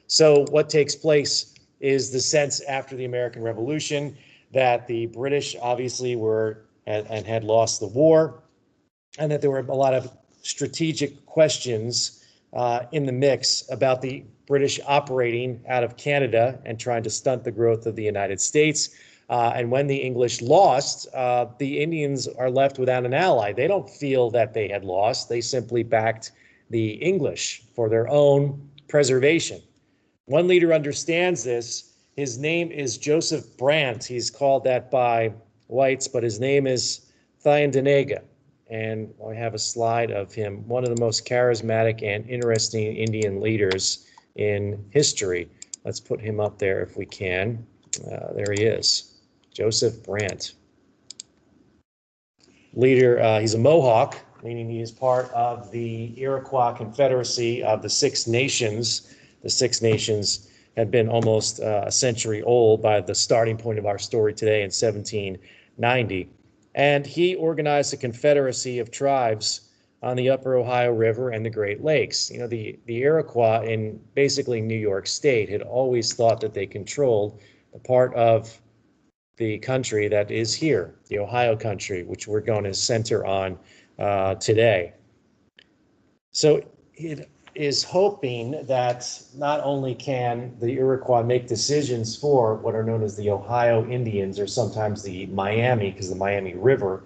So what takes place is the sense after the American Revolution that the British obviously had lost the war, and that there were a lot of strategic questions in the mix about the British operating out of Canada and trying to stunt the growth of the United States. And when the English lost, the Indians are left without an ally. They don't feel that they had lost. They simply backed the English for their own preservation. One leader understands this. His name is Joseph Brant. He's called that by whites, but his name is Thayendanegea. And I have a slide of him, one of the most charismatic and interesting Indian leaders in history. Let's put him up there if we can. There he is, Joseph Brant. Leader, he's a Mohawk, meaning he is part of the Iroquois Confederacy of the Six Nations. The Six Nations had been almost a century old by the starting point of our story today in 1790. And he organized a confederacy of tribes on the upper Ohio River and the Great Lakes. You know, the Iroquois in basically New York State had always thought that they controlled the part of the country that is here, the Ohio country, which we're going to center on today. So it is hoping that not only can the Iroquois make decisions for what are known as the Ohio Indians, or sometimes the Miami, because the Miami River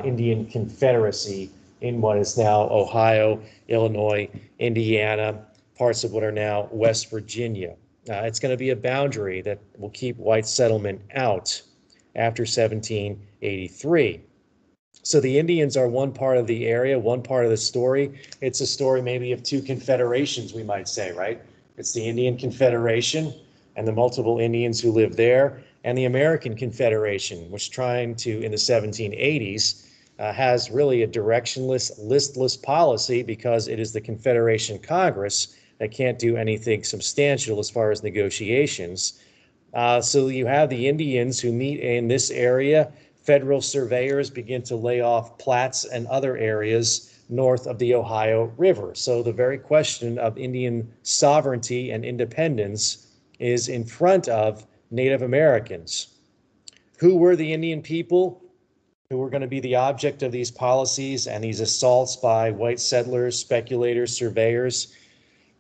Indian Confederacy in what is now Ohio, Illinois, Indiana, parts of what are now West Virginia. It's going to be a boundary that will keep white settlement out after 1783. So the Indians are one part of the area, one part of the story. It's a story maybe of two confederations, we might say, right? It's the Indian Confederation and the multiple Indians who live there, and the American Confederation, which trying to, in the 1780s, has really a directionless, listless policy because it is the Confederation Congress that can't do anything substantial as far as negotiations. So you have the Indians who meet in this area. Federal surveyors begin to lay off plats and other areas north of the Ohio River. So the very question of Indian sovereignty and independence is in front of Native Americans. Who were the Indian people who were going to be the object of these policies and these assaults by white settlers, speculators, surveyors?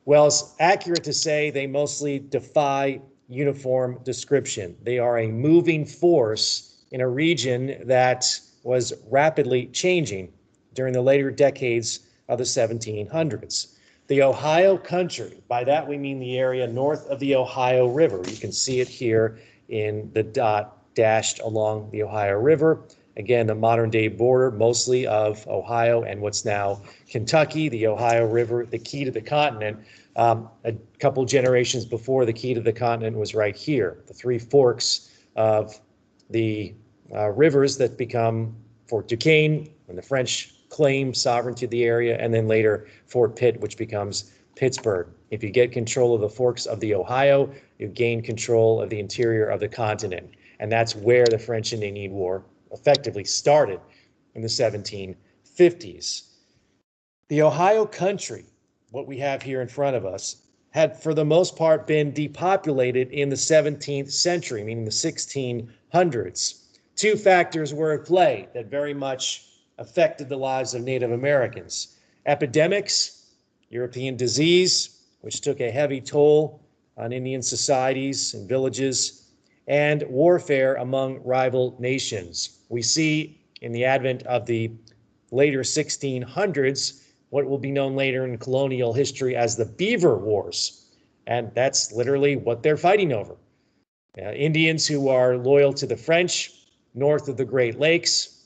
Well, it's accurate to say they mostly defy uniform description. They are a moving force in a region that was rapidly changing during the later decades of the 1700s. The Ohio country, by that we mean the area north of the Ohio River. You can see it here in the dot dashed along the Ohio River. Again, the modern day border mostly of Ohio and what's now Kentucky, the Ohio River, the key to the continent. A couple generations before, the key to the continent was right here, the three forks of the rivers that become Fort Duquesne when the French claim sovereignty of the area, and then later Fort Pitt, which becomes Pittsburgh. If you get control of the forks of the Ohio, you gain control of the interior of the continent. And that's where the French and Indian War effectively started in the 1750s. The Ohio country, what we have here in front of us, had for the most part been depopulated in the 17th century, meaning the 1600s. Two factors were at play that very much affected the lives of Native Americans. Epidemics, European disease, which took a heavy toll on Indian societies and villages, and warfare among rival nations. We see in the advent of the later 1600s what will be known later in colonial history as the Beaver Wars, and that's literally what they're fighting over. Indians who are loyal to the French north of the Great Lakes,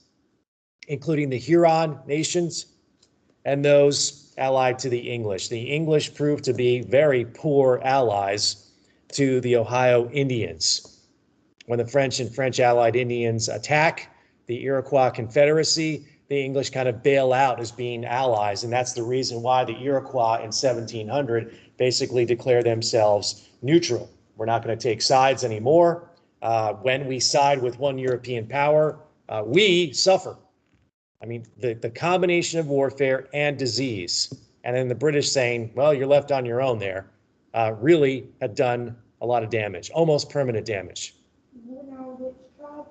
including the Huron nations, and those allied to the English. The English proved to be very poor allies to the Ohio Indians. When the French and French allied Indians attack the Iroquois Confederacy, the English kind of bail out as being allies, and that's the reason why the Iroquois in 1700 basically declare themselves neutral. We're not going to take sides anymore. When we side with one European power, we suffer. I mean, the combination of warfare and disease, and then the British saying, well, you're left on your own there. really had done a lot of damage, almost permanent damage. You know which tribes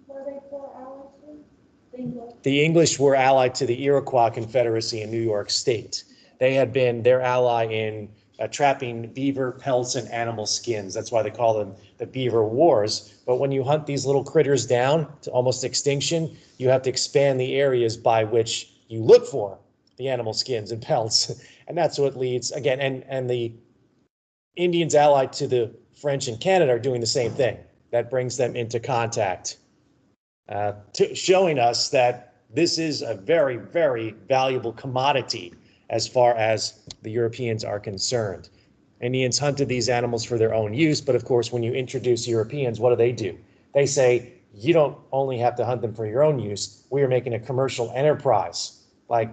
were they for allied to? The English? The English were allied to the Iroquois Confederacy in New York State. They had been their ally in trapping beaver pelts and animal skins. That's why they call them the Beaver Wars. But when you hunt these little critters down to almost extinction, you have to expand the areas by which you look for the animal skins and pelts. And that's what leads, again, and the Indians allied to the French and Canada are doing the same thing. That brings them into contact, showing us that this is a very, very valuable commodity as far as the Europeans are concerned. Indians hunted these animals for their own use, but of course, when you introduce Europeans, what do? They say, you don't only have to hunt them for your own use, we are making a commercial enterprise. Like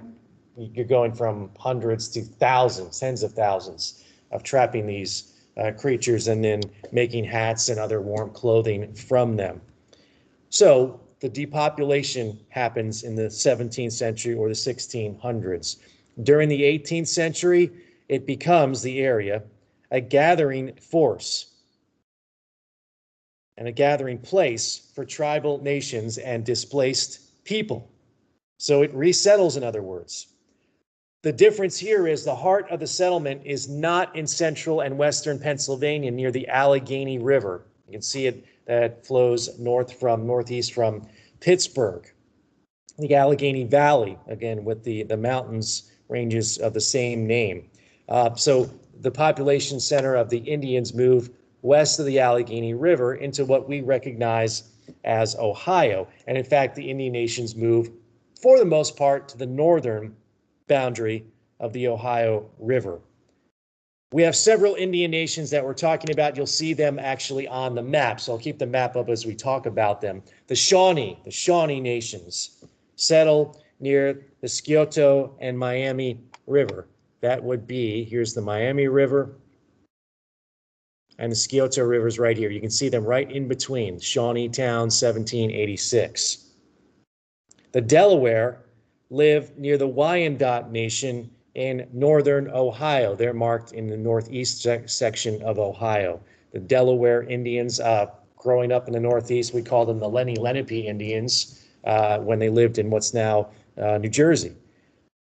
you're going from hundreds to thousands, tens of thousands of trapping these creatures and then making hats and other warm clothing from them. So the depopulation happens in the 17th century or the 1600s. During the 18th century, it becomes the area a gathering force and a gathering place for tribal nations and displaced people. So it resettles, in other words. The difference here is the heart of the settlement is not in central and western Pennsylvania near the Allegheny River. You can see it that flows northeast from Pittsburgh. The Allegheny Valley, again, with the mountains ranges of the same name. So the population center of the Indians move west of the Allegheny River into what we recognize as Ohio. And in fact, the Indian nations move, for the most part, to the northern boundary of the Ohio River. We have several Indian nations that we're talking about. You'll see them actually on the map, so I'll keep the map up as we talk about them. The Shawnee nations settle near the Scioto and Miami River. That would be, here's the Miami River, and the Scioto River is right here. You can see them right in between, Shawnee Town, 1786. The Delaware live near the Wyandot Nation in northern Ohio. They're marked in the northeast section of Ohio. The Delaware Indians, growing up in the northeast, we call them the Lenni Lenape Indians when they lived in what's now New Jersey.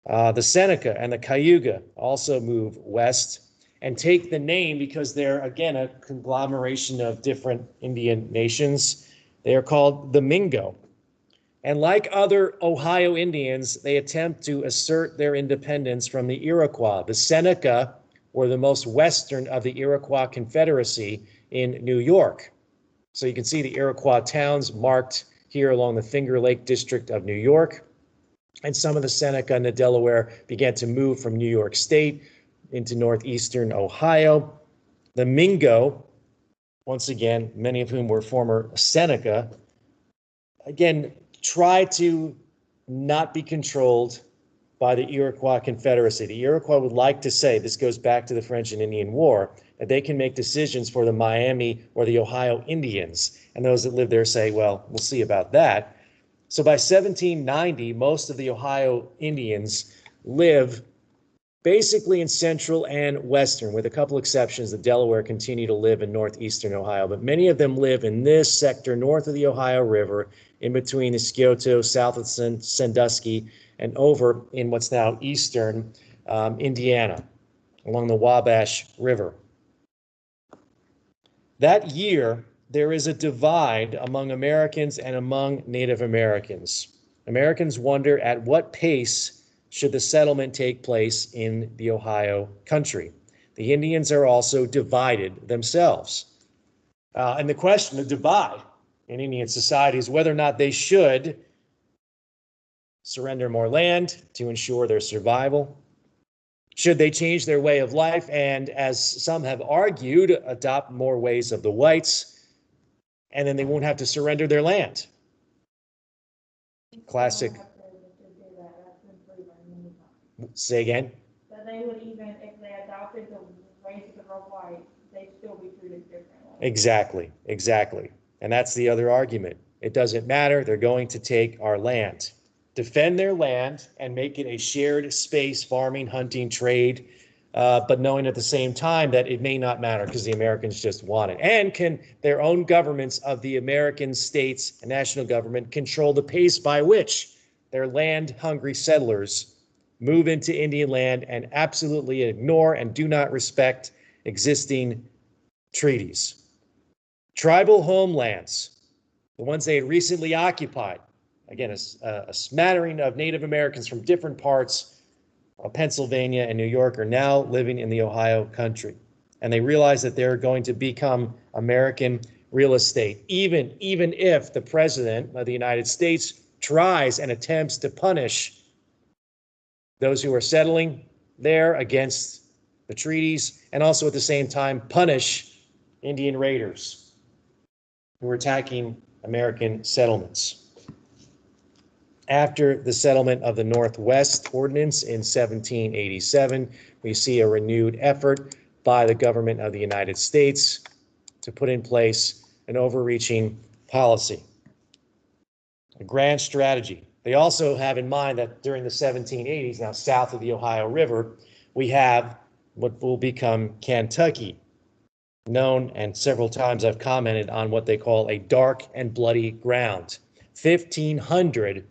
The Seneca and the Cayuga also move west and take the name because they're, again, a conglomeration of different Indian nations. They are called the Mingo. And like other Ohio Indians, they attempt to assert their independence from the Iroquois. The Seneca were the most western of the Iroquois Confederacy in New York. So you can see the Iroquois towns marked here along the Finger Lake district of New York. And some of the Seneca and the Delaware began to move from New York State into northeastern Ohio. The Mingo, once again, many of whom were former Seneca, again, try to not be controlled by the Iroquois Confederacy. The Iroquois would like to say, this goes back to the French and Indian War, that they can make decisions for the Miami or the Ohio Indians. And those that live there say, well, we'll see about that. So by 1790, most of the Ohio Indians live basically in central and western, with a couple exceptions. The Delaware continue to live in northeastern Ohio, but many of them live in this sector north of the Ohio River, in between the Scioto, south of Sandusky, and over in what's now eastern Indiana, along the Wabash River. That year, there is a divide among Americans and among Native Americans. Americans wonder at what pace should the settlement take place in the Ohio country. The Indians are also divided themselves. And the question, the divide in Indian society, is whether or not they should surrender more land to ensure their survival. Should they change their way of life and, as some have argued, adopt more ways of the whites, and then they won't have to surrender their land? Classic. Say again? That they would, even if they adopted the ways of the whites, they'd still be treated differently. Exactly. And that's the other argument. It doesn't matter. They're going to take our land, defend their land, and make it a shared space, farming, hunting, trade, but knowing at the same time that it may not matter because the Americans just want it. And can their own governments of the American states and national government control the pace by which their land-hungry settlers move into Indian land and absolutely ignore and do not respect existing treaties? Tribal homelands, the ones they had recently occupied, again, a smattering of Native Americans from different parts of Pennsylvania and New York are now living in the Ohio country. And they realize that they're going to become American real estate, even if the president of the United States tries and attempts to punish those who are settling there against the treaties, and also at the same time punish Indian raiders who are attacking American settlements. After the settlement of the Northwest Ordinance in 1787, we see a renewed effort by the government of the United States to put in place an overreaching policy, a grand strategy. They also have in mind that during the 1780s, now south of the Ohio River, we have what will become Kentucky, known, and several times I've commented on what they call a dark and bloody ground. 1,500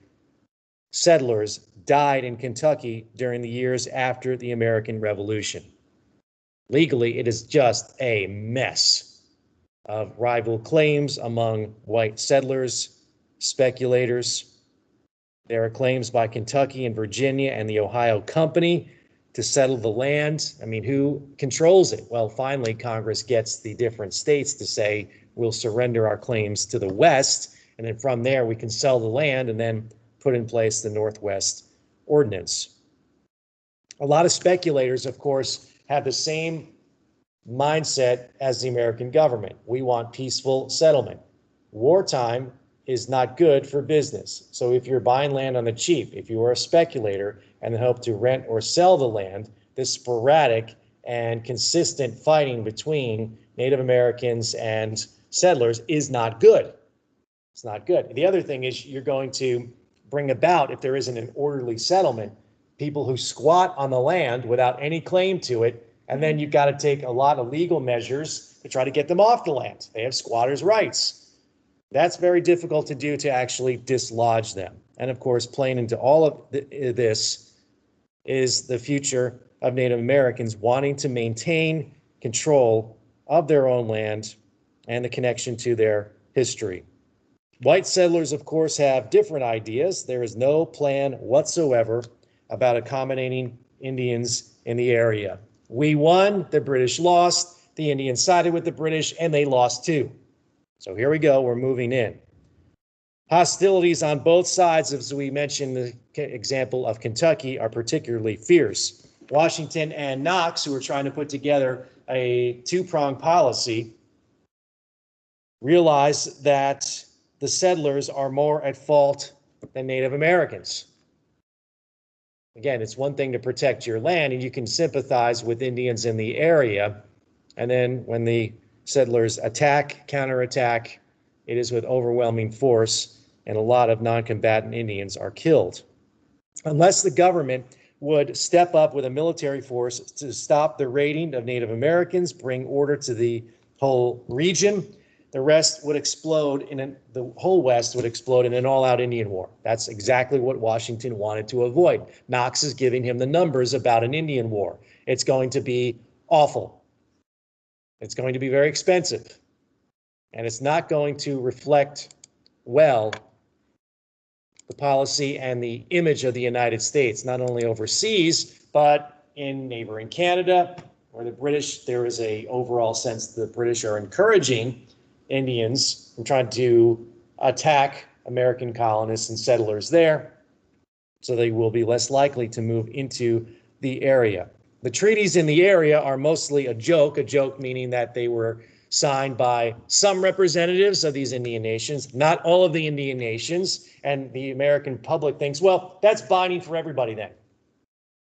settlers died in Kentucky during the years after the American Revolution. Legally, it is just a mess of rival claims among white settlers, speculators. There are claims by Kentucky and Virginia and the Ohio Company to settle the land. I mean, who controls it? Well, finally, Congress gets the different states to say, we'll surrender our claims to the West, and then from there we can sell the land and then put in place the Northwest Ordinance. A lot of speculators, of course, have the same mindset as the American government. We want peaceful settlement. Wartime is not good for business. So if you're buying land on the cheap, if you are a speculator and hope to rent or sell the land, this sporadic and consistent fighting between Native Americans and settlers is not good. It's not good. The other thing is you're going to bring about, if there isn't an orderly settlement, people who squat on the land without any claim to it, and then you've got to take a lot of legal measures to try to get them off the land. They have squatters' rights. That's very difficult to do, to actually dislodge them. And of course, playing into all of this is the future of Native Americans wanting to maintain control of their own land and the connection to their history. White settlers, of course, have different ideas. There is no plan whatsoever about accommodating Indians in the area. We won, the British lost, the Indians sided with the British, and they lost too. So here we go, we're moving in. Hostilities on both sides, as we mentioned, the example of Kentucky, are particularly fierce. Washington and Knox, who are trying to put together a two-pronged policy, realize that the settlers are more at fault than Native Americans. Again, it's one thing to protect your land, and you can sympathize with Indians in the area. And then when the settlers attack, counterattack, it is with overwhelming force, and a lot of non-combatant Indians are killed. Unless the government would step up with a military force to stop the raiding of Native Americans, bring order to the whole region, the rest would explode the whole West would explode in an all-out Indian war. That's exactly what Washington wanted to avoid. Knox is giving him the numbers about an Indian war. It's going to be awful. It's going to be very expensive. And it's not going to reflect well the policy and the image of the United States, not only overseas, but in neighboring Canada, where the British, there is a overall sense the British are encouraging Indians from trying to attack American colonists and settlers there, so they will be less likely to move into the area. The treaties in the area are mostly a joke meaning that they were signed by some representatives of these Indian nations, not all of the Indian nations, and the American public thinks, well, that's binding for everybody then.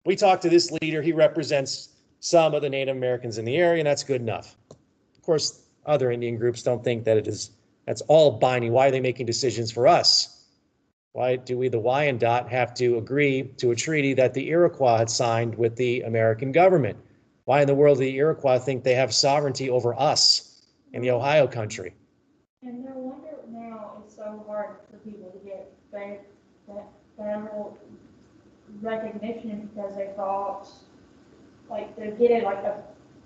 We talked to this leader, he represents some of the Native Americans in the area, and that's good enough. Of course, other Indian groups don't think that that's all binding. Why are they making decisions for us? Why do we, the Wyandot, have to agree to a treaty that the Iroquois had signed with the American government? Why in the world do the Iroquois think they have sovereignty over us in the Ohio country? And no wonder now it's so hard for people to get federal recognition because they thought, like, to get it, like,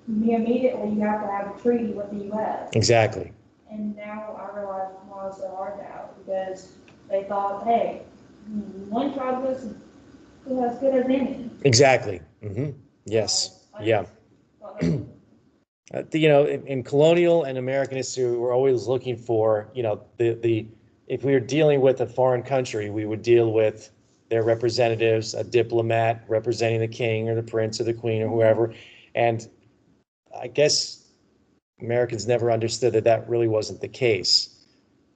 immediately you have to have a treaty with the U.S. Exactly. And now I realize why it's so hard now, because they thought, hey, one tribe is as good as any. Exactly. Yes. Yeah. In colonial and American history, we're always looking for, if we were dealing with a foreign country, we would deal with their representatives, a diplomat representing the king or the prince or the queen or whoever. And I guess Americans never understood that that really wasn't the case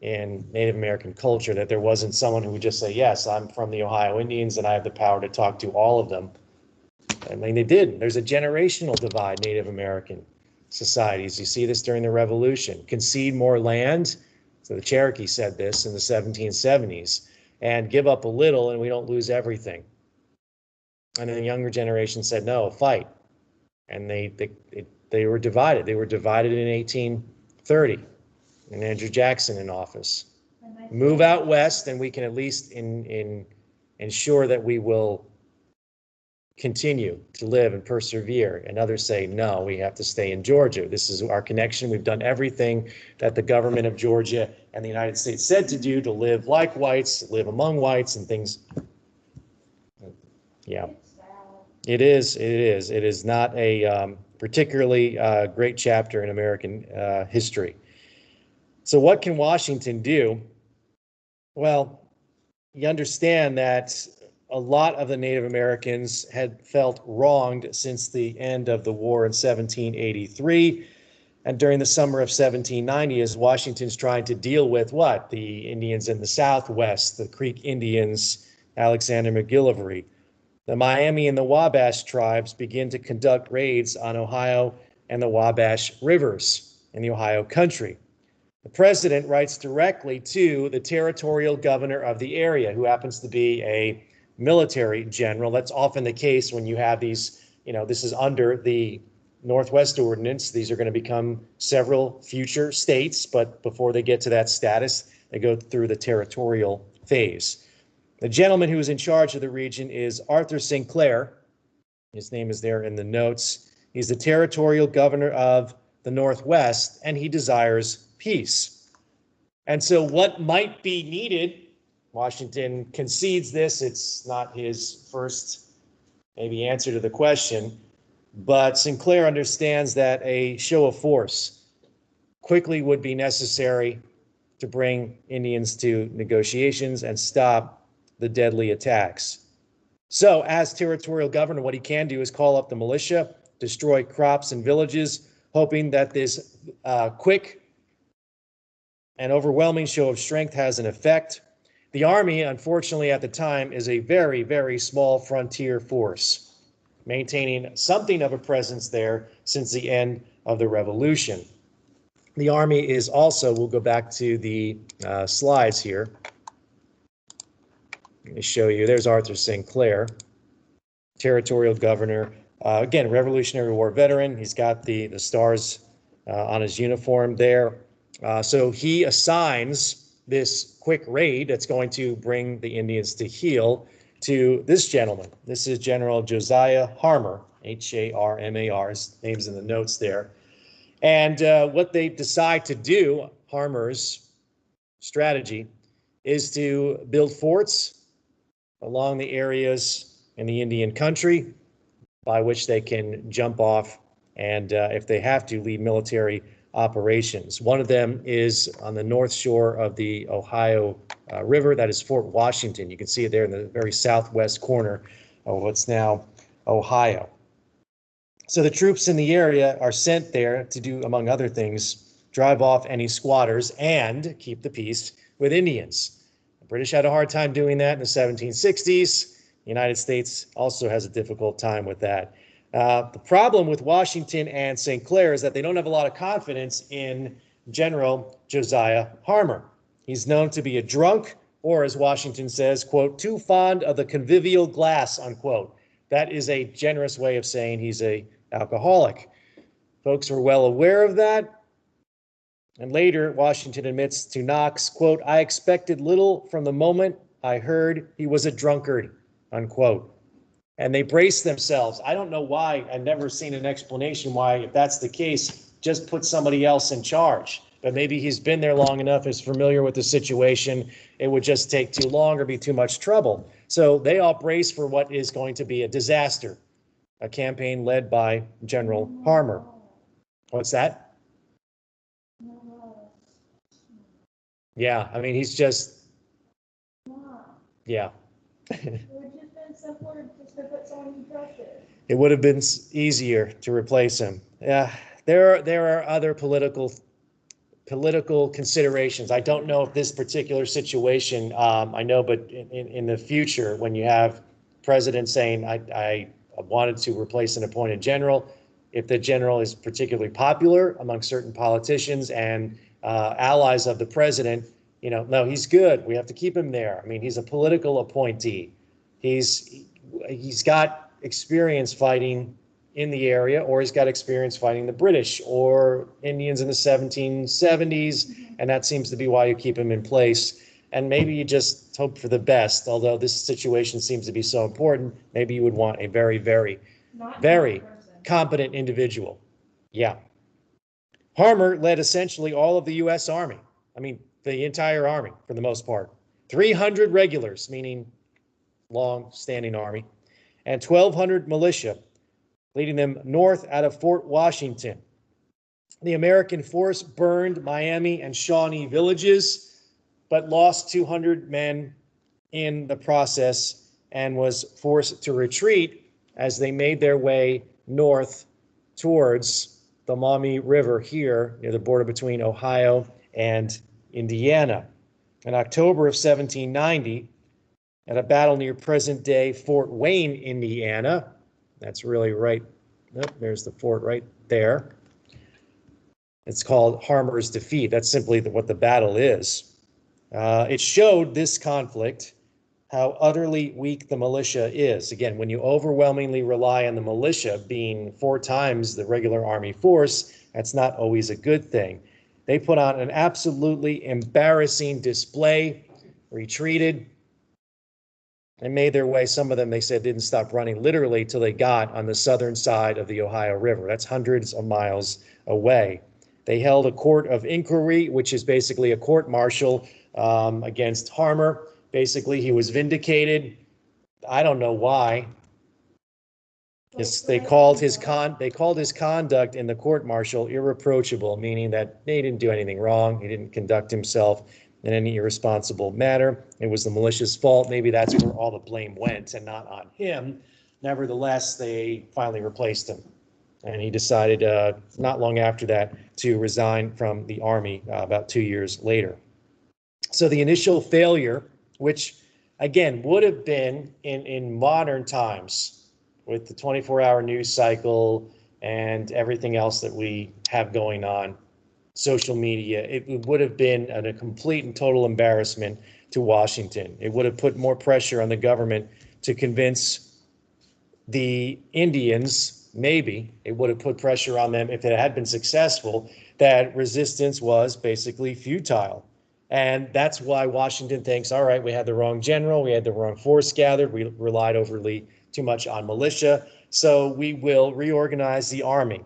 in Native American culture, that there wasn't someone who would just say, yes, I'm from the Ohio Indians and I have the power to talk to all of them. I mean, they did. There's a generational divide, Native American societies. You see this during the Revolution. Concede more land. So the Cherokee said this in the 1770s, and give up a little and we don't lose everything. And then the younger generation said, no, fight. And they were divided. They were divided in 1830, and Andrew Jackson in office. Move out west and we can at least ensure that we will continue to live and persevere. And others say, no, we have to stay in Georgia. This is our connection. We've done everything that the government of Georgia and the United States said to do, to live like whites, live among whites and things. Yeah, it is. It is not a particularly great chapter in American history. So what can Washington do? Well, you understand that a lot of the Native Americans had felt wronged since the end of the war in 1783 and during the summer of 1790, as Washington's trying to deal with what? The Indians in the Southwest, the Creek Indians, Alexander McGillivray. The Miami and the Wabash tribes begin to conduct raids on Ohio and the Wabash rivers in the Ohio country. The president writes directly to the territorial governor of the area, who happens to be a military general. That's often the case when you have these, this is under the Northwest Ordinance. These are going to become several future states, but before they get to that status, they go through the territorial phase. The gentleman who is in charge of the region is Arthur Sinclair. His name is there in the notes. He's the territorial governor of the Northwest, and he desires peace. And so what might be needed, Washington concedes this. It's not his first maybe answer to the question, but Sinclair understands that a show of force quickly would be necessary to bring Indians to negotiations and stop the deadly attacks. So as territorial governor, what he can do is call up the militia, destroy crops and villages, hoping that this quick and overwhelming show of strength has an effect. The Army, unfortunately, at the time, is a very, very small frontier force, maintaining something of a presence there since the end of the Revolution. The Army is also, we'll go back to the slides here. Let me show you. There's Arthur Sinclair, territorial governor. Again, Revolutionary War veteran. He's got the stars on his uniform there. So he assigns this quick raid that's going to bring the Indians to heel to this gentleman. This is General Josiah Harmar, Harmar, his name's in the notes there. And what they decide to do, Harmar's strategy, is to build forts along the areas in the Indian country by which they can jump off and, if they have to, lead military operations. One of them is on the north shore of the Ohio River. That is Fort Washington. You can see it there in the very southwest corner of what's now Ohio. So the troops in the area are sent there to do, among other things, drive off any squatters and keep the peace with Indians. The British had a hard time doing that in the 1760s. The United States also has a difficult time with that. The problem with Washington and St. Clair is that they don't have a lot of confidence in General Josiah Harmar. He's known to be a drunk, or as Washington says, quote, too fond of the convivial glass, unquote. That is a generous way of saying he's a alcoholic. Folks were well aware of that. And later, Washington admits to Knox, quote, "I expected little from the moment I heard he was a drunkard," unquote. And they brace themselves. I don't know why. I've never seen an explanation why, if that's the case, just put somebody else in charge. But maybe he's been there long enough, is familiar with the situation. It would just take too long or be too much trouble. So they all brace for what is going to be a disaster, a campaign led by General Harmer. What's that? Yeah, I mean, he's just, yeah. It would just been simpler just to put someone you trusted. It would have been easier to replace him. Yeah, there are other political considerations. I don't know if this particular situation, I know, but in the future, when you have president saying, I wanted to replace an appointed general, if the general is particularly popular among certain politicians and allies of the president, no, he's good. We have to keep him there. I mean, he's a political appointee. He's got experience fighting in the area, or he's got experience fighting the British or Indians in the 1770s, and that seems to be why you keep him in place. And maybe you just hope for the best, although this situation seems to be so important, maybe you would want a very, very, very competent individual. Yeah. Harmer led essentially all of the U.S. Army. I mean, the entire Army, for the most part. 300 regulars, meaning long-standing Army, and 1,200 militia, leading them north out of Fort Washington. The American force burned Miami and Shawnee villages, but lost 200 men in the process and was forced to retreat as they made their way north towards the Maumee River here near the border between Ohio and Indiana. In October of 1790, at a battle near present-day Fort Wayne, Indiana, that's really right, there's the fort right there. It's called Harmer's Defeat. That's simply what the battle is. It showed this conflict how utterly weak the militia is. Again, when you overwhelmingly rely on the militia being 4 times the regular Army force, that's not always a good thing. They put on an absolutely embarrassing display, retreated, and made their way. Some of them, they said, didn't stop running literally till they got on the southern side of the Ohio River. That's hundreds of miles away. They held a court of inquiry, which is basically a court-martial against Harmer. Basically, he was vindicated. I don't know why. They called his conduct in the court-martial irreproachable, meaning that he didn't do anything wrong. He didn't conduct himself in any irresponsible manner. It was the militia's fault. Maybe that's where all the blame went and not on him. Nevertheless, they finally replaced him. And he decided not long after that to resign from the Army about 2 years later. So the initial failure, which again would have been in modern times with the 24-hour news cycle and everything else that we have going on, social media, it would have been a complete and total embarrassment to Washington. It would have put more pressure on the government to convince the Indians, maybe it would have put pressure on them if it had been successful, that resistance was basically futile. And that's why Washington thinks, all right, we had the wrong general, we had the wrong force gathered, we relied overly too much on militia, so we will reorganize the army.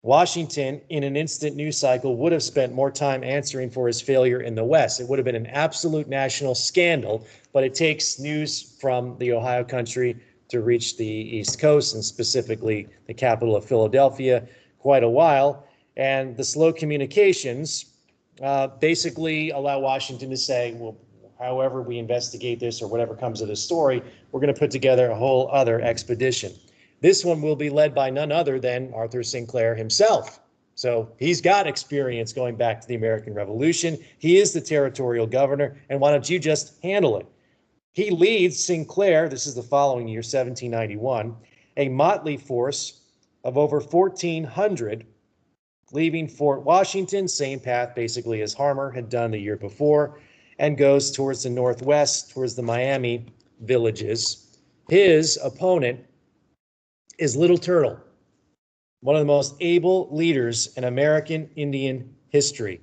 Washington, in an instant news cycle, would have spent more time answering for his failure in the West. It would have been an absolute national scandal, but it takes news from the Ohio country to reach the East Coast, and specifically the capital of Philadelphia, quite a while. And the slow communications basically allow Washington to say, well, however we investigate this or whatever comes of this story, we're going to put together a whole other expedition. This one will be led by none other than Arthur Sinclair himself. So he's got experience going back to the American Revolution. He is the territorial governor, and why don't you just handle it? He leads Sinclair, this is the following year, 1791, a motley force of over 1,400, leaving Fort Washington, same path basically as Harmer had done the year before, and goes towards the northwest, towards the Miami villages. His opponent is Little Turtle. one of the most able leaders in American Indian history.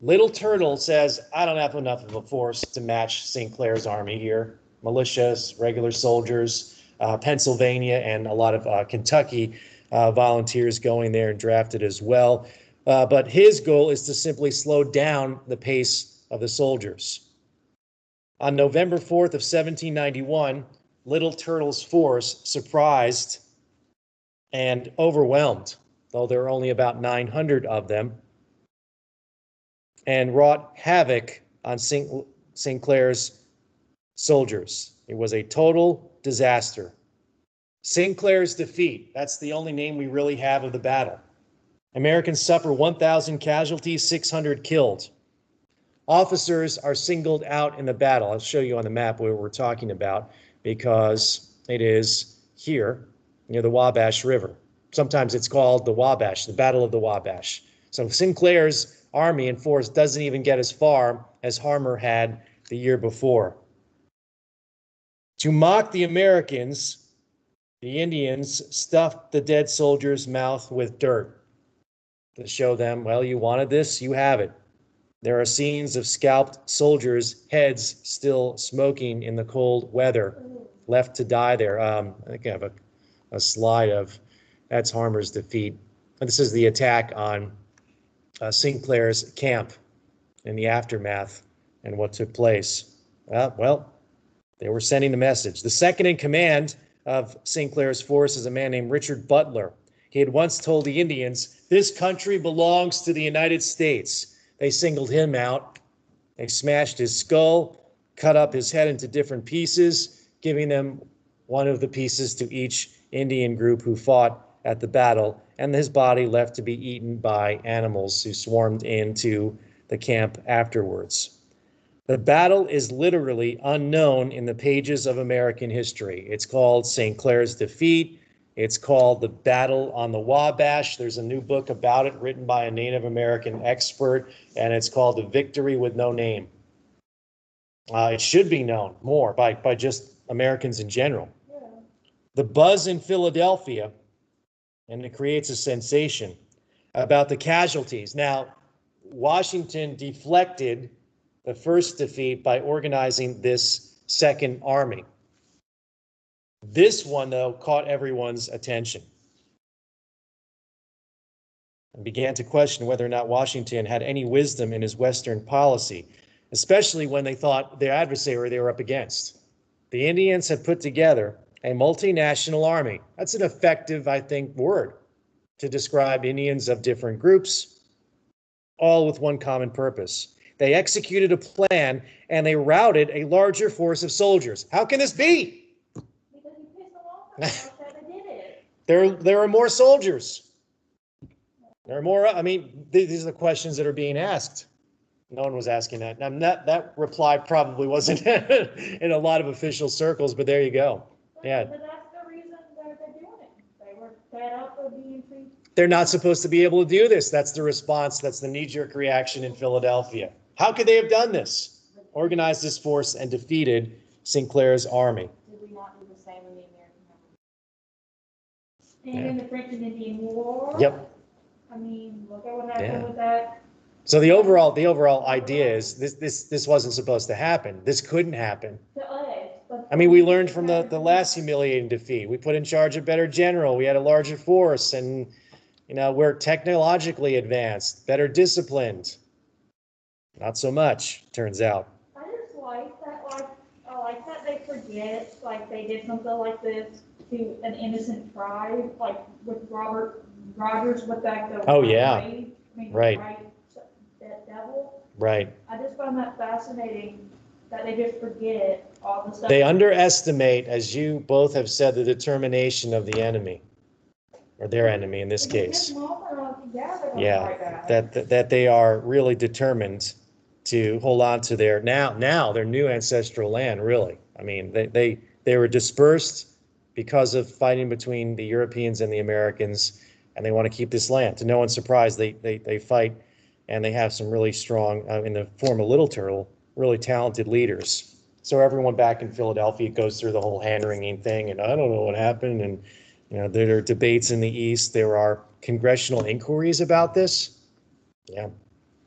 Little Turtle says, I don't have enough of a force to match St. Clair's army here. Militias, regular soldiers, Pennsylvania, and a lot of Kentucky volunteers going there and drafted as well. But his goal is to simply slow down the pace of the soldiers. On November 4th of 1791, Little Turtle's force surprised and overwhelmed, though there were only about 900 of them, and wrought havoc on St. Clair's soldiers. It was a total disaster. St. Clair's defeat, that's the only name we really have of the battle. Americans suffer 1,000 casualties, 600 killed. Officers are singled out in the battle. I'll show you on the map where we're talking about, because it is here near the Wabash River. Sometimes it's called the Wabash, the Battle of the Wabash. So Sinclair's army and force doesn't even get as far as Harmer had the year before. To mock the Americans, the Indians stuffed the dead soldiers' mouth with dirt to show them, well, you wanted this, you have it. There are scenes of scalped soldiers' heads still smoking in the cold weather, left to die there. I think I have a slide of, that's Harmer's defeat. And this is the attack on Sinclair's camp in the aftermath and what took place. Well, they were sending the message. The second in command of Sinclair's force is a man named Richard Butler. He had once told the Indians, this country belongs to the United States. They singled him out. They smashed his skull, cut up his head into different pieces, giving them one of the pieces to each Indian group who fought at the battle, and his body left to be eaten by animals who swarmed into the camp afterwards. The battle is literally unknown in the pages of American history. It's called St. Clair's defeat. It's called the Battle on the Wabash. There's a new book about it written by a Native American expert, and it's called The Victory with No Name. It should be known more by just Americans in general. Yeah. The buzz in Philadelphia, and it creates a sensation about the casualties. Now, Washington deflected the first defeat by organizing this second army. This one, though, caught everyone's attention and began to question whether or not Washington had any wisdom in his Western policy, especially when they thought their adversary they were up against. The Indians had put together a multinational army. That's an effective, I think, word to describe Indians of different groups, all with one common purpose. They executed a plan and they routed a larger force of soldiers. How can this be? There are more soldiers. There are more. I mean, these are the questions that are being asked. No one was asking that. Now, that reply probably wasn't in a lot of official circles, but there you go. Yeah. But that's the reason they're doing it. They were fed up of being treated. They're not supposed to be able to do this. That's the response. That's the knee-jerk reaction in Philadelphia. How could they have done this? Organized this force and defeated Sinclair's army. Did we not do the same in the American Revolution? And in the French and Indian War? Yep. I mean, look at what happened with that. So the overall idea is this wasn't supposed to happen. This couldn't happen. To us. I mean, we learned from the last humiliating defeat. We put in charge a better general. We had a larger force, and we're technologically advanced, better disciplined. Not so much, turns out. I just like that. I like that they forget, like they did something like this to an innocent tribe, like with Robert Rogers with that. Oh yeah. Right. That devil. Right. I just find that fascinating that they just forget all the stuff. They underestimate, as you both have said, the determination of the enemy, or their enemy in this case. Yeah, that they are really determined to hold on to their their new ancestral land. Really, I mean, they were dispersed because of fighting between the Europeans and the Americans, and they want to keep this land. To no one's surprise, they fight, and they have some really strong, in the form of Little Turtle, really talented leaders. So everyone back in Philadelphia goes through the whole hand-wringing thing, and I don't know what happened, and You know, there are debates in the East. There are congressional inquiries about this. Yeah.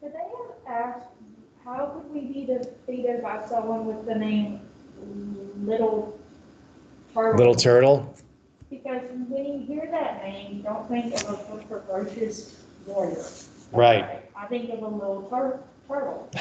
Could they have asked, how could we be defeated by someone with the name Little Turtle? Little Turtle. Because when you hear that name, you don't think of a ferocious warrior. Right. I think of a little turtle.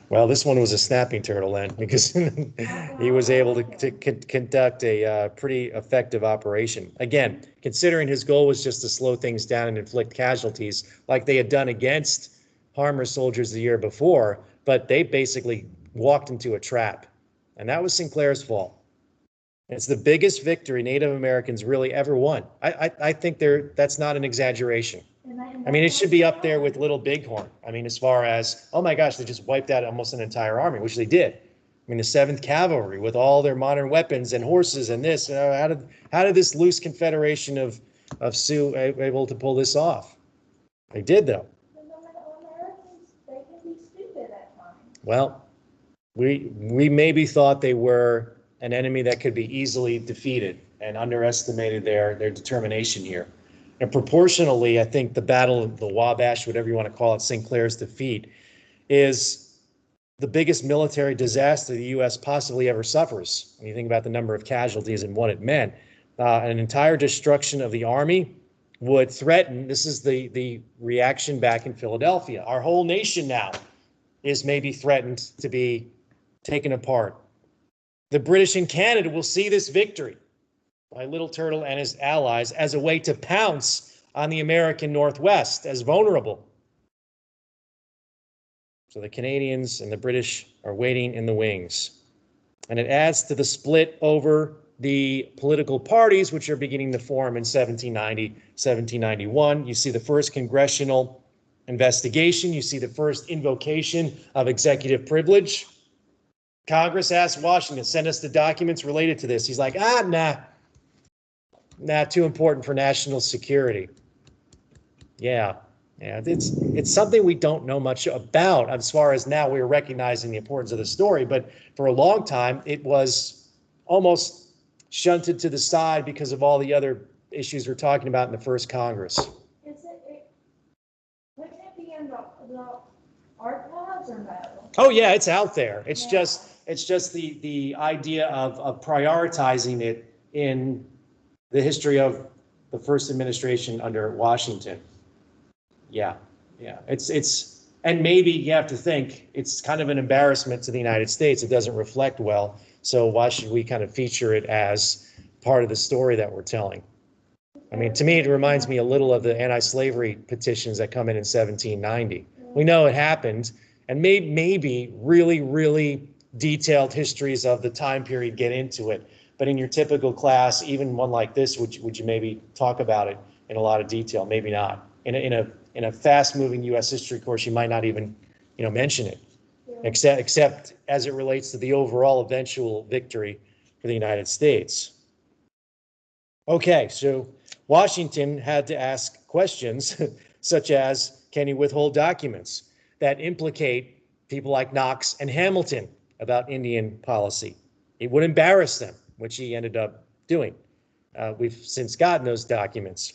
Well, this one was a snapping turtle then, because he was able to conduct a pretty effective operation. Again, considering his goal was just to slow things down and inflict casualties like they had done against Harmer soldiers the year before, but they basically walked into a trap. And that was Sinclair's fault. It's the biggest victory Native Americans really ever won. I think that's not an exaggeration. I mean, it should be up there with Little Bighorn. I mean, as far as, oh my gosh, they just wiped out almost an entire army, which they did. I mean, the 7th Cavalry with all their modern weapons and horses and this, how did this loose confederation of Sioux able to pull this off? They did, though. Americans, they can be stupid at times. Well, we maybe thought they were an enemy that could be easily defeated and underestimated their determination here. And proportionally, I think the Battle of the Wabash, whatever you want to call it, Sinclair's defeat, is the biggest military disaster the U.S. possibly ever suffers. When you think about the number of casualties and what it meant, an entire destruction of the army would threaten, this is the reaction back in Philadelphia. Our whole nation now is maybe threatened to be taken apart. The British in Canada will see this victory by Little Turtle and his allies as a way to pounce on the American Northwest as vulnerable. So the Canadians and the British are waiting in the wings. And it adds to the split over the political parties, which are beginning to form in 1790, 1791. You see the first congressional investigation. You see the first invocation of executive privilege. Congress asked Washington, send us the documents related to this. He's like, nah, too important for national security. Yeah, it's something we don't know much about as far as now we're recognizing the importance of the story, but for a long time it was almost shunted to the side because of all the other issues we're talking about in the first Congress. Wouldn't it be in the archives or no? Oh yeah, it's out there. It's just the idea of prioritizing it in the history of the first administration under Washington. Yeah. It's and maybe you have to think it's kind of an embarrassment to the United States. It doesn't reflect well. So why should we kind of feature it as part of the story that we're telling? I mean, to me, it reminds me a little of the anti-slavery petitions that come in 1790. We know it happened, and maybe really, really detailed histories of the time period get into it. But in your typical class, even one like this, would you maybe talk about it in a lot of detail? Maybe not. In a fast-moving U.S. history course, you might not even, mention it, except as it relates to the overall eventual victory for the United States. Okay, so Washington had to ask questions such as, can you withhold documents that implicate people like Knox and Hamilton about Indian policy? It would embarrass them, which he ended up doing. We've since gotten those documents.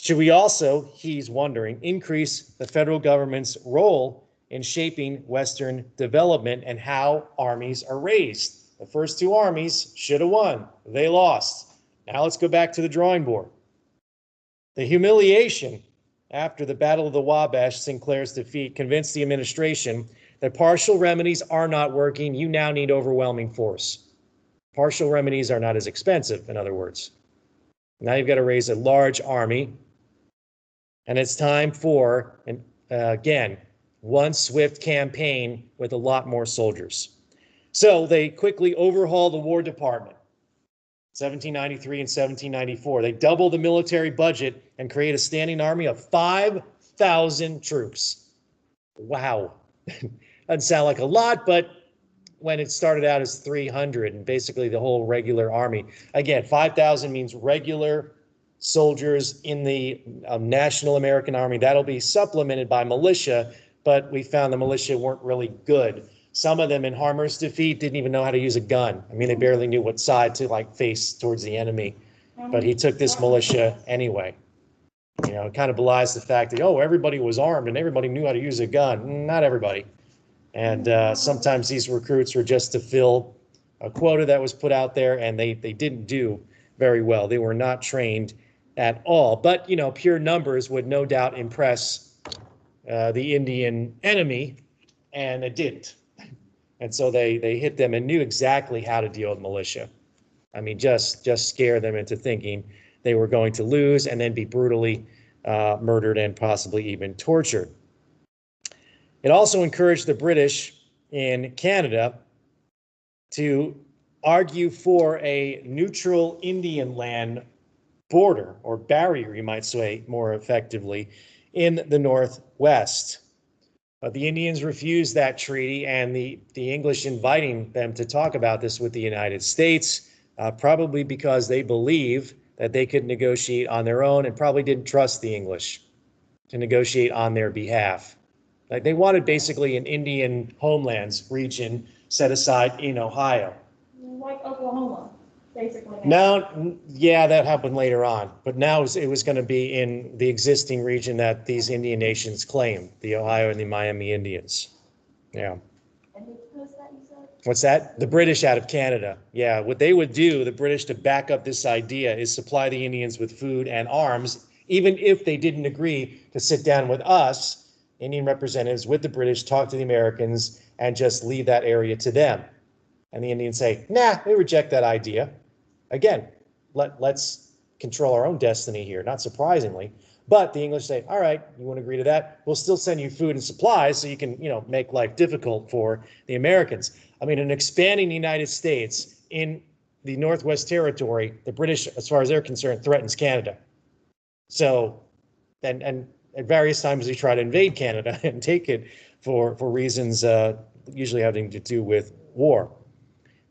Should we also, he's wondering, increase the federal government's role in shaping Western development and how armies are raised? The first two armies should have won. They lost. Now let's go back to the drawing board. The humiliation after the Battle of the Wabash, Sinclair's defeat, convinced the administration that partial remedies are not working. You now need overwhelming force. Partial remedies are not as expensive, in other words. Now you've got to raise a large army. And it's time for, again, one swift campaign with a lot more soldiers. So they quickly overhaul the War Department, 1793 and 1794. They double the military budget and create a standing army of 5,000 troops. Wow. Doesn't sound like a lot, but when it started out as 300 and basically the whole regular army. Again, 5,000 means regular soldiers in the National American Army. That'll be supplemented by militia, but we found the militia weren't really good. Some of them in Harmer's defeat didn't even know how to use a gun. I mean, they barely knew what side to like face towards the enemy, but he took this militia anyway. You know, it kind of belies the fact that, oh, everybody was armed and everybody knew how to use a gun. Not everybody. And sometimes these recruits were just to fill a quota that was put out there, and they didn't do very well. They were not trained at all. But, you know, pure numbers would no doubt impress the Indian enemy, and it didn't. And so they hit them and knew exactly how to deal with militia. I mean, just scare them into thinking they were going to lose and then be brutally murdered and possibly even tortured. It also encouraged the British in Canada to argue for a neutral Indian land border, or barrier, you might say more effectively, in the Northwest. But the Indians refused that treaty, and the English inviting them to talk about this with the United States, probably because they believe that they could negotiate on their own and probably didn't trust the English to negotiate on their behalf. Like, they wanted basically an Indian homelands region set aside in Ohio. Like Oklahoma, basically. Now, yeah, that happened later on, but now it was going to be in the existing region that these Indian nations claim, the Ohio and the Miami Indians. Yeah. And who proposed that, you said? What's that? The British out of Canada. Yeah, what they would do, the British, to back up this idea is supply the Indians with food and arms, even if they didn't agree to sit down with us, Indian representatives, with the British, talk to the Americans, and just leave that area to them. And the Indians say, nah, we reject that idea. Again, let's control our own destiny here, not surprisingly. But the English say, all right, you want to agree to that? We'll still send you food and supplies so you can, you know, make life difficult for the Americans. I mean, an expanding United States in the Northwest Territory, the British, as far as they're concerned, threatens Canada. So, and at various times they try to invade Canada and take it for reasons usually having to do with war.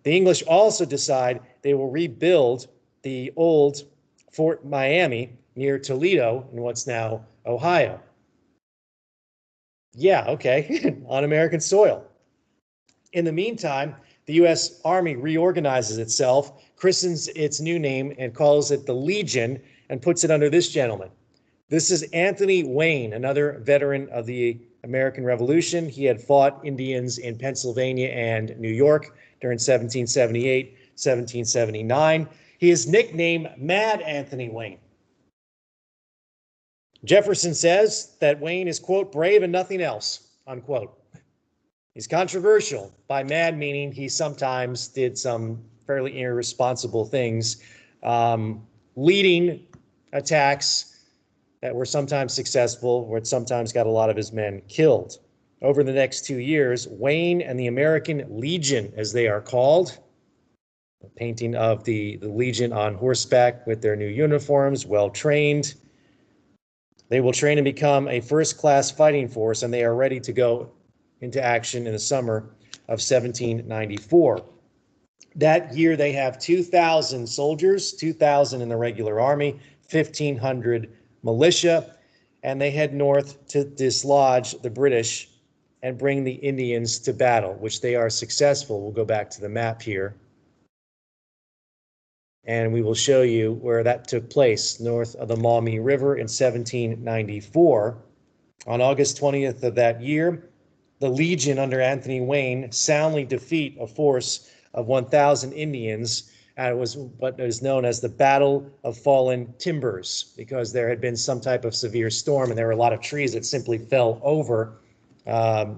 The English also decide they will rebuild the old Fort Miami near Toledo in what's now Ohio. Yeah, okay, on American soil. In the meantime, the U.S. Army reorganizes itself, christens its new name, and calls it the Legion, and puts it under this gentleman. This is Anthony Wayne, another veteran of the American Revolution. He had fought Indians in Pennsylvania and New York during 1778, 1779. He is nicknamed Mad Anthony Wayne. Jefferson says that Wayne is, quote, brave and nothing else, unquote. He's controversial, by mad meaning he sometimes did some fairly irresponsible things, leading attacks that were sometimes successful, where it sometimes got a lot of his men killed. Over the next 2 years, Wayne and the American Legion, as they are called, a painting of the Legion on horseback with their new uniforms, well trained. They will train and become a first-class fighting force, and they are ready to go into action in the summer of 1794. That year, they have 2,000 soldiers, 2,000 in the regular army, 1,500 militia, and they head north to dislodge the British and bring the Indians to battle, which they are successful. We'll go back to the map here, and we will show you where that took place, north of the Maumee River in 1794. On August 20th of that year, the Legion under Anthony Wayne soundly defeat a force of 1,000 Indians. It was what is known as the Battle of Fallen Timbers, because there had been some type of severe storm and there were a lot of trees that simply fell over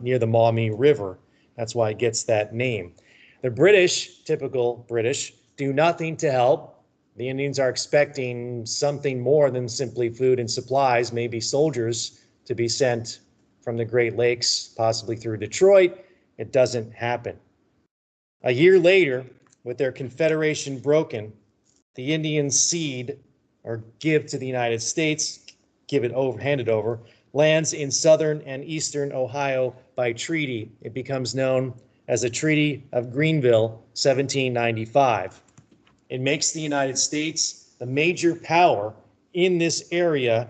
near the Maumee River. That's why it gets that name. The British, typical British, do nothing to help. The Indians are expecting something more than simply food and supplies, maybe soldiers to be sent from the Great Lakes, possibly through Detroit. It doesn't happen. A year later, with their confederation broken, the Indians cede or give to the United States, hand it over, lands in southern and eastern Ohio by treaty. It becomes known as the Treaty of Greenville, 1795. It makes the United States the major power in this area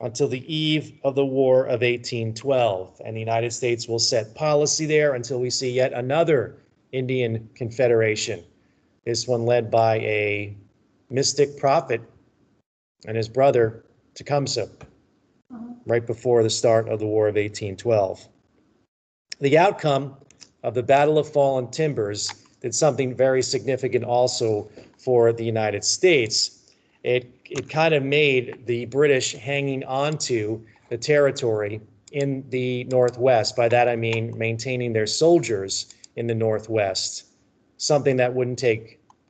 until the eve of the War of 1812. And the United States will set policy there until we see yet another Indian Confederation, this one led by a mystic prophet and his brother Tecumseh, right before the start of the War of 1812. The outcome of the Battle of Fallen Timbers did something very significant also for the United States. It kind of made the British hanging onto the territory in the Northwest. By that I mean maintaining their soldiers in the Northwest, something that wouldn't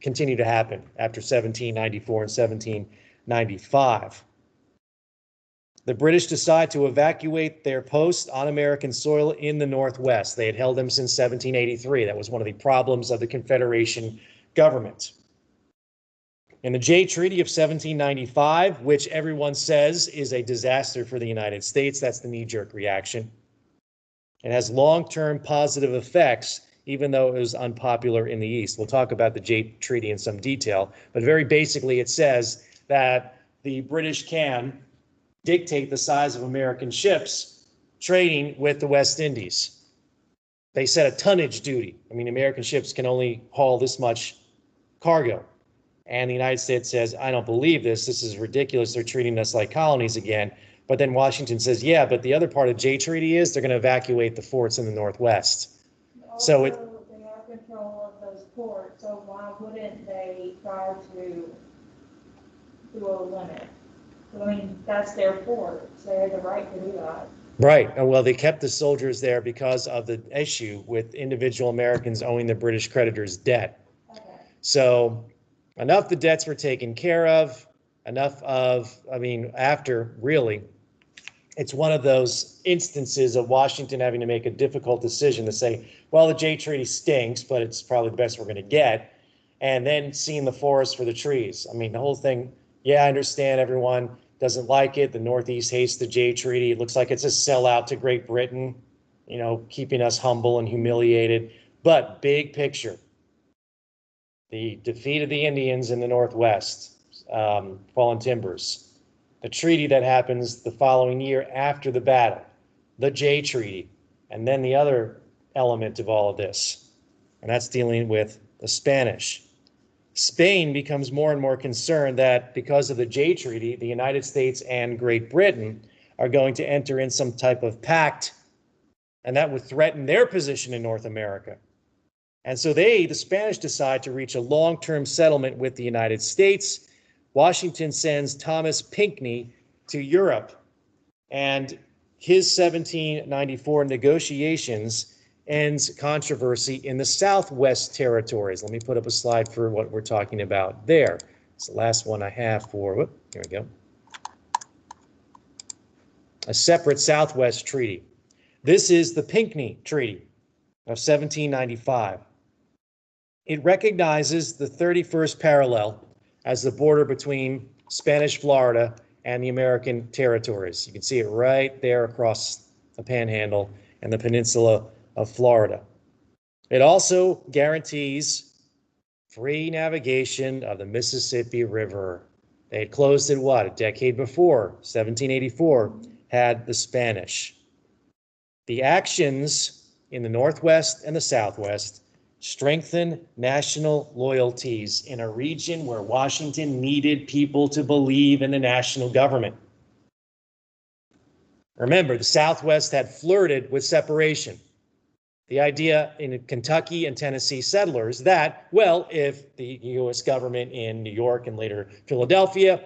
continue to happen after 1794 and 1795. The British decide to evacuate their posts on American soil in the Northwest. They had held them since 1783. That was one of the problems of the Confederation government. In the Jay Treaty of 1795, which everyone says is a disaster for the United States, that's the knee-jerk reaction. It has long-term positive effects, even though it was unpopular in the East. We'll talk about the Jay Treaty in some detail, but very basically it says that the British can dictate the size of American ships trading with the West Indies. They set a tonnage duty. I mean, American ships can only haul this much cargo. And the United States says, I don't believe this. This is ridiculous. They're treating us like colonies again. But then Washington says, yeah, but the other part of Jay Treaty is they're going to evacuate the forts in the Northwest. Also, they have control of those ports, so why wouldn't they try to do a limit? I mean, that's their port, so they have the right to do that. Right. Well, they kept the soldiers there because of the issue with individual Americans owing the British creditors debt. Okay. So enough the debts were taken care of, after really, it's one of those instances of Washington having to make a difficult decision to say, well, the Jay Treaty stinks, but it's probably the best we're going to get. And then seeing the forest for the trees. I mean, the whole thing, yeah, I understand everyone doesn't like it. The Northeast hates the Jay Treaty. It looks like it's a sellout to Great Britain, keeping us humble and humiliated. But big picture, the defeat of the Indians in the Northwest, Fallen Timbers, the treaty that happens the following year after the battle, the Jay Treaty, and then the other element of all of this, and that's dealing with the Spanish. Spain becomes more and more concerned that because of the Jay Treaty, the United States and Great Britain are going to enter in some type of pact, and that would threaten their position in North America. And so the Spanish decide to reach a long-term settlement with the United States. Washington sends Thomas Pinckney to Europe, and his 1794 negotiations ends controversy in the Southwest territories. Let me put up a slide for what we're talking about there. It's the last one I have for, here we go. A separate Southwest treaty. This is the Pinckney Treaty of 1795. It recognizes the 31st parallel as the border between Spanish Florida and the American territories. You can see it right there across the Panhandle and the peninsula of Florida. It also guarantees free navigation of the Mississippi River. They had closed it, a decade before, 1784, had the Spanish. The actions in the Northwest and the Southwest strengthen national loyalties in a region where Washington needed people to believe in the national government. Remember, the Southwest had flirted with separation. The idea in Kentucky and Tennessee settlers that, well, if the U.S. government in New York and later Philadelphia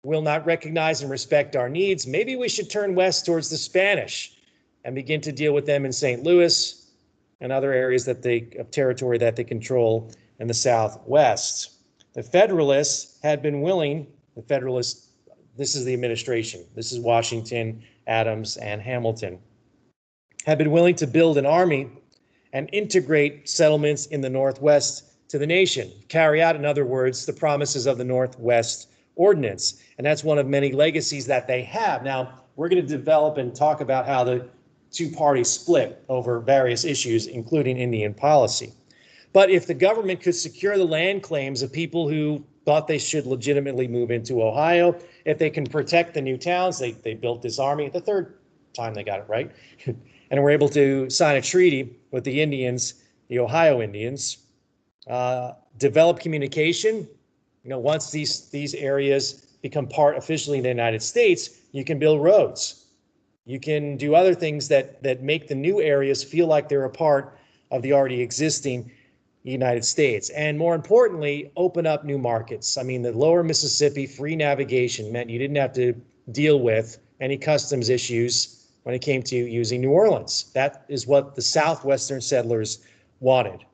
will not recognize and respect our needs, maybe we should turn west towards the Spanish and begin to deal with them in St. Louis and other areas of territory that they control in the Southwest. The Federalists had been willing, this is the administration, this is Washington, Adams, and Hamilton, had been willing to build an army and integrate settlements in the Northwest to the nation, carry out, in other words, the promises of the Northwest Ordinance. And that's one of many legacies that they have. Now, we're going to develop and talk about how the two parties split over various issues, including Indian policy. But if the government could secure the land claims of people who thought they should legitimately move into Ohio. If they can protect the new towns, they built this army the third time they got it right, and were able to sign a treaty with the Indians, the Ohio Indians, develop communication. Once these areas become part officially in the United States, you can build roads. You can do other things that make the new areas feel like they're a part of the already existing United States. And more importantly, open up new markets. I mean, the lower Mississippi free navigation meant you didn't have to deal with any customs issues when it came to using New Orleans. That is what the southwestern settlers wanted.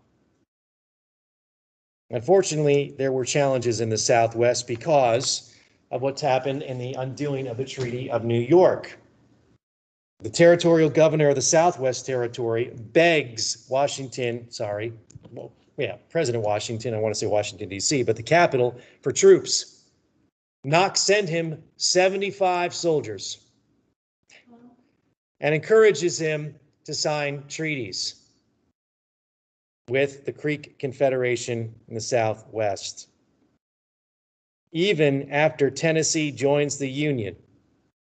Unfortunately, there were challenges in the Southwest because of what's happened in the undoing of the Treaty of New York. The territorial governor of the Southwest Territory begs President Washington, I want to say Washington, D.C., but the capital, for troops. Send him 75 soldiers and encourages him to sign treaties with the Creek Confederation in the Southwest. Even after Tennessee joins the Union,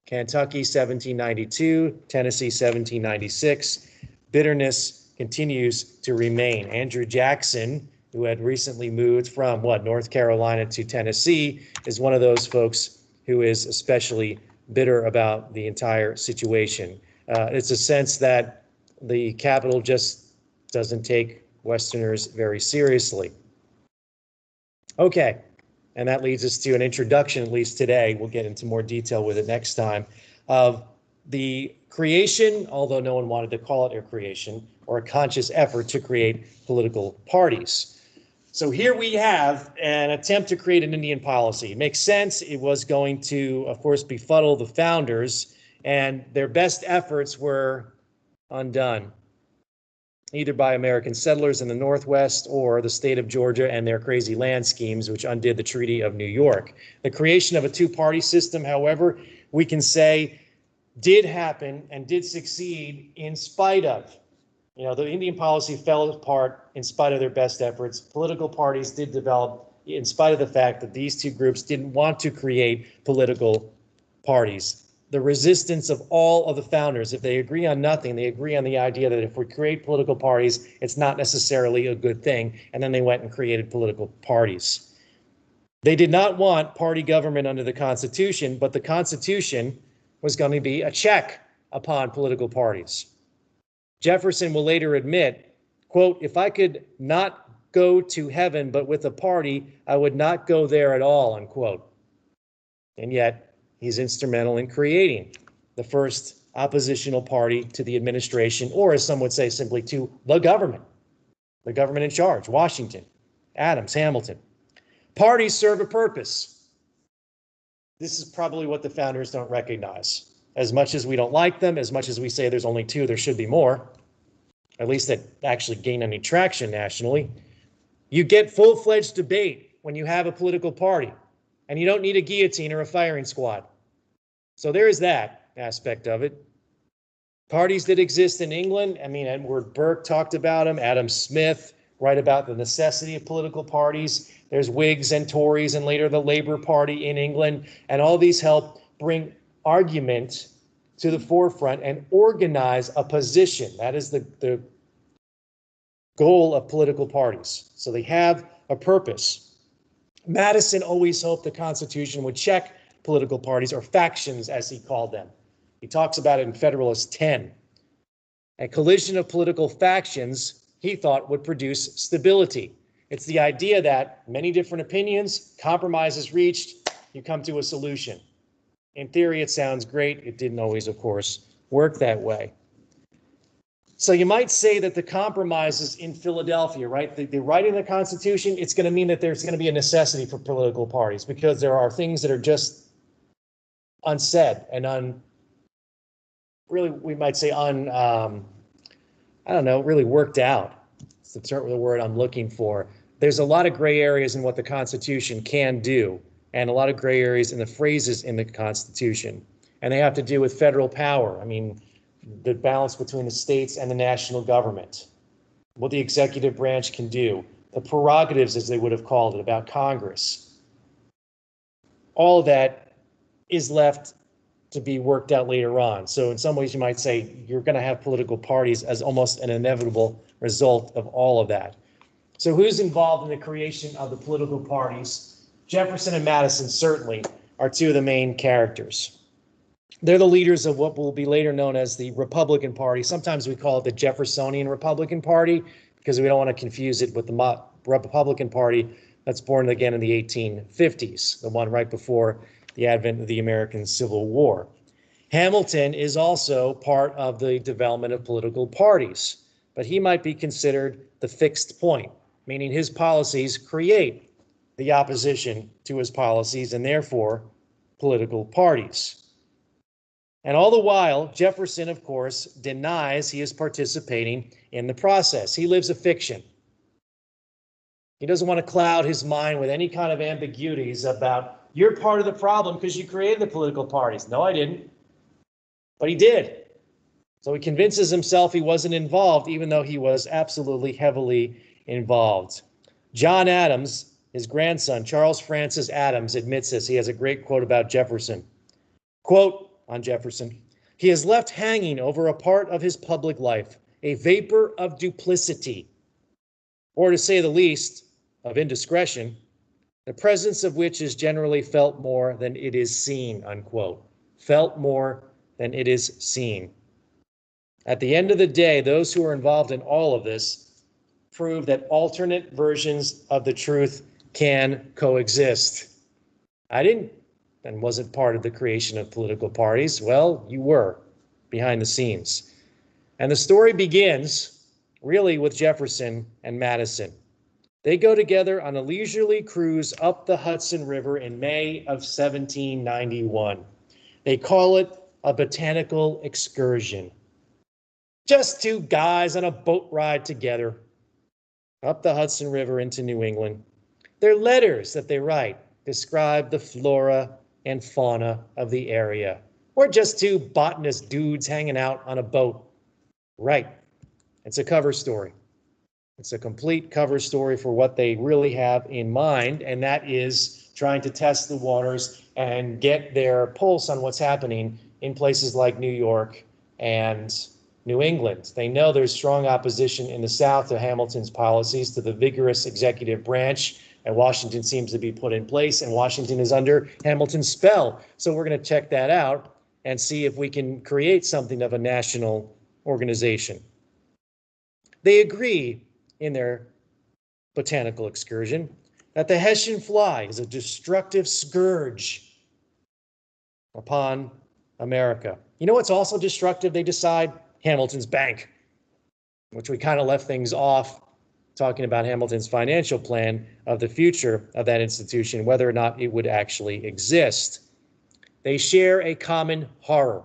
Kentucky 1792, Tennessee 1796, bitterness continues to remain. Andrew Jackson, who had recently moved from North Carolina to Tennessee, is one of those folks who is especially bitter about the entire situation. It's a sense that the capital just doesn't take Westerners very seriously. Okay, and that leads us to an introduction, at least today, we'll get into more detail with it next time, of the creation, although no one wanted to call it a creation, or a conscious effort to create political parties. So here we have an attempt to create an Indian policy. It makes sense. It was going to, of course, befuddle the founders, and their best efforts were undone, either by American settlers in the Northwest or the state of Georgia and their crazy land schemes, which undid the Treaty of New York. The creation of a two-party system, however, we can say did happen and did succeed in spite of, the Indian policy fell apart in spite of their best efforts. Political parties did develop in spite of the fact that these two groups didn't want to create political parties. The resistance of all of the founders, if they agree on nothing, they agree on the idea that if we create political parties, it's not necessarily a good thing. And then they went and created political parties. They did not want party government under the Constitution, but the Constitution was going to be a check upon political parties. Jefferson will later admit, quote, "If I could not go to heaven but with a party, I would not go there at all," unquote. And yet, he's instrumental in creating the first oppositional party to the administration, or as some would say simply to the government in charge, Washington, Adams, Hamilton. Parties serve a purpose. This is probably what the founders don't recognize. As much as we don't like them, as much as we say there's only two, there should be more, at least that actually gain any traction nationally. You get full-fledged debate when you have a political party, and you don't need a guillotine or a firing squad. So there is that aspect of it. Parties that exist in England, Edward Burke talked about them, Adam Smith write about the necessity of political parties. There's Whigs and Tories and later the Labour Party in England, and all these help bring argument to the forefront and organize a position. That is the goal of political parties. So they have a purpose. Madison always hoped the Constitution would check political parties, or factions as he called them. He talks about it in Federalist 10. A collision of political factions, he thought, would produce stability. It's the idea that many different opinions, compromises reached, you come to a solution. In theory, it sounds great. It didn't always, of course, work that way. So you might say that the compromises in Philadelphia, right? The writing of the Constitution, it's going to mean that there's going to be a necessity for political parties because there are things that are just unsaid and really, we might say really worked out. It's the word I'm looking for. There's a lot of gray areas in what the Constitution can do, and a lot of gray areas in the phrases in the Constitution. And they have to do with federal power. The balance between the states and the national government, what the executive branch can do, the prerogatives, as they would have called it, about Congress. all of that is left to be worked out later on. So in some ways you might say you're going to have political parties as almost an inevitable result of all of that. So who's involved in the creation of the political parties? Jefferson and Madison certainly are two of the main characters. They're the leaders of what will be later known as the Republican Party. Sometimes we call it the Jeffersonian Republican Party because we don't want to confuse it with the Republican Party that's born again in the 1850s, the one right before the advent of the American Civil War. Hamilton is also part of the development of political parties, but he might be considered the fixed point, meaning his policies create the opposition to his policies and therefore political parties. And all the while, Jefferson, of course, denies he is participating in the process. He lives a fiction. He doesn't want to cloud his mind with any kind of ambiguities about, you're part of the problem because you created the political parties. No, I didn't. But he did. So he convinces himself he wasn't involved, even though he was absolutely heavily involved. John Adams, his grandson, Charles Francis Adams, admits this. He has a great quote about Jefferson. Quote on Jefferson, "He is left hanging over a part of his public life, a vapor of duplicity, or to say the least, of indiscretion, the presence of which is generally felt more than it is seen," unquote. Felt more than it is seen. At the end of the day, those who are involved in all of this prove that alternate versions of the truth can coexist. I didn't and wasn't part of the creation of political parties. Well, you were behind the scenes. And the story begins really with Jefferson and Madison. They go together on a leisurely cruise up the Hudson River in May of 1791. They call it a botanical excursion. Just two guys on a boat ride together up the Hudson River into New England. Their letters that they write describe the flora and fauna of the area, or just two botanist dudes hanging out on a boat. Right. It's a cover story. It's a complete cover story for what they really have in mind, and that is trying to test the waters and get their pulse on what's happening in places like New York and New England. They know there's strong opposition in the South to Hamilton's policies, to the vigorous executive branch, and Washington seems to be put in place, and Washington is under Hamilton's spell. So we're going to check that out and see if we can create something of a national organization. They agree in their botanical excursion that the Hessian fly is a destructive scourge upon America. You know what's also destructive, they decide? Hamilton's bank, which we kind of left things off talking about Hamilton's financial plan of the future of that institution, whether or not it would actually exist. They share a common horror,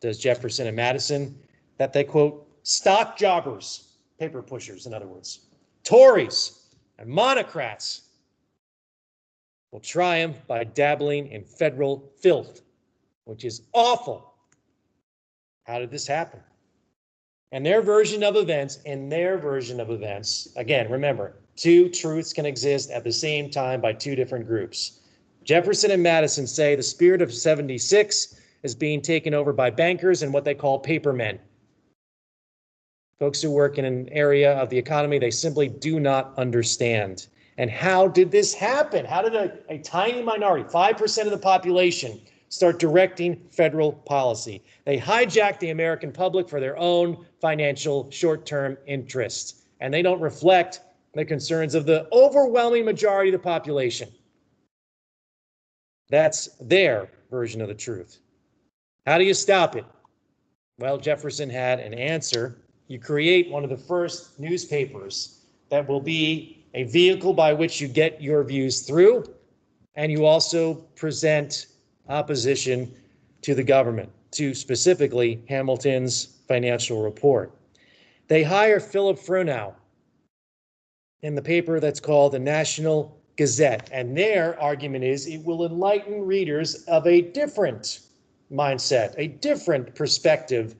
does Jefferson and Madison, that they, quote, stock jobbers, paper pushers, in other words, Tories and monocrats will triumph by dabbling in federal filth, which is awful. How did this happen? And their version of events, again, remember, two truths can exist at the same time by two different groups. Jefferson and Madison say the spirit of 76 is being taken over by bankers and what they call papermen. Folks who work in an area of the economy they simply do not understand. And how did this happen? How did a tiny minority, 5% of the population, start directing federal policy? They hijack the American public for their own financial short-term interests, and they don't reflect the concerns of the overwhelming majority of the population. That's their version of the truth. How do you stop it? Well, Jefferson had an answer. You create one of the first newspapers that will be a vehicle by which you get your views through, and you also present opposition to the government, to specifically Hamilton's financial report. They hire Philip Freneau in the paper that's called the National Gazette, and their argument is it will enlighten readers of a different mindset, a different perspective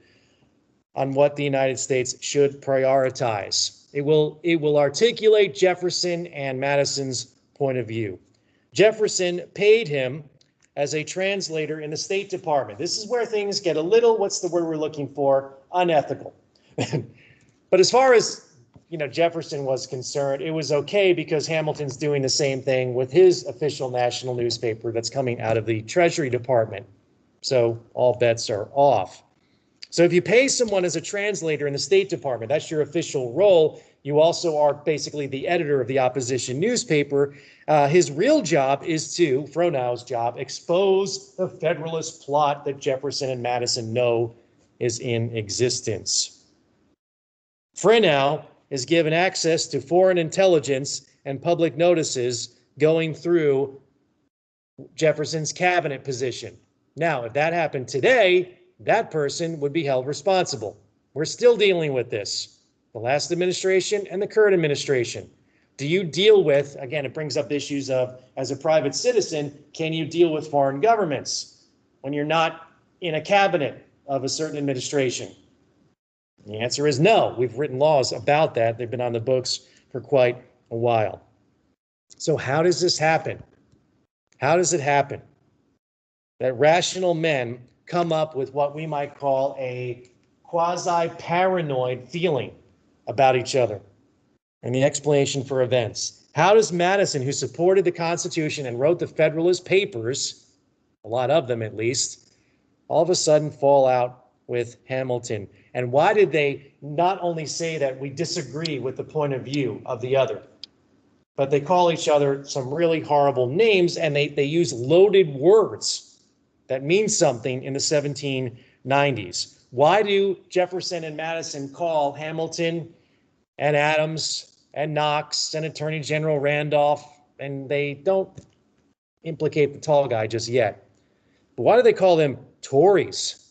on what the United States should prioritize. It will articulate Jefferson and Madison's point of view. Jefferson paid him as a translator in the State Department. This is where things get a little, what's the word we're looking for, unethical. But as far as Jefferson was concerned, it was okay because Hamilton's doing the same thing with his official national newspaper that's coming out of the Treasury Department. So all bets are off. So if you pay someone as a translator in the State Department, that's your official role. You also are basically the editor of the opposition newspaper. His real job is to, Fronow's job, expose the Federalist plot that Jefferson and Madison know is in existence. Fronow is given access to foreign intelligence and public notices going through Jefferson's cabinet position. Now, if that happened today, that person would be held responsible. We're still dealing with this, the last administration and the current administration. Do you deal with, again, it brings up issues of, as a private citizen, can you deal with foreign governments when you're not in a cabinet of a certain administration? The answer is no. We've written laws about that. They've been on the books for quite a while. So how does this happen? How does it happen that rational men come up with what we might call a quasi-paranoid feeling about each other and the explanation for events? How does Madison, who supported the Constitution and wrote the Federalist Papers, a lot of them at least, all of a sudden fall out with Hamilton? And why did they not only say that we disagree with the point of view of the other, but they call each other some really horrible names, and they use loaded words that mean something in the 1790s? Why do Jefferson and Madison call Hamilton and Adams and Knox and Attorney General Randolph, and they don't implicate the tall guy just yet? But why do they call them Tories?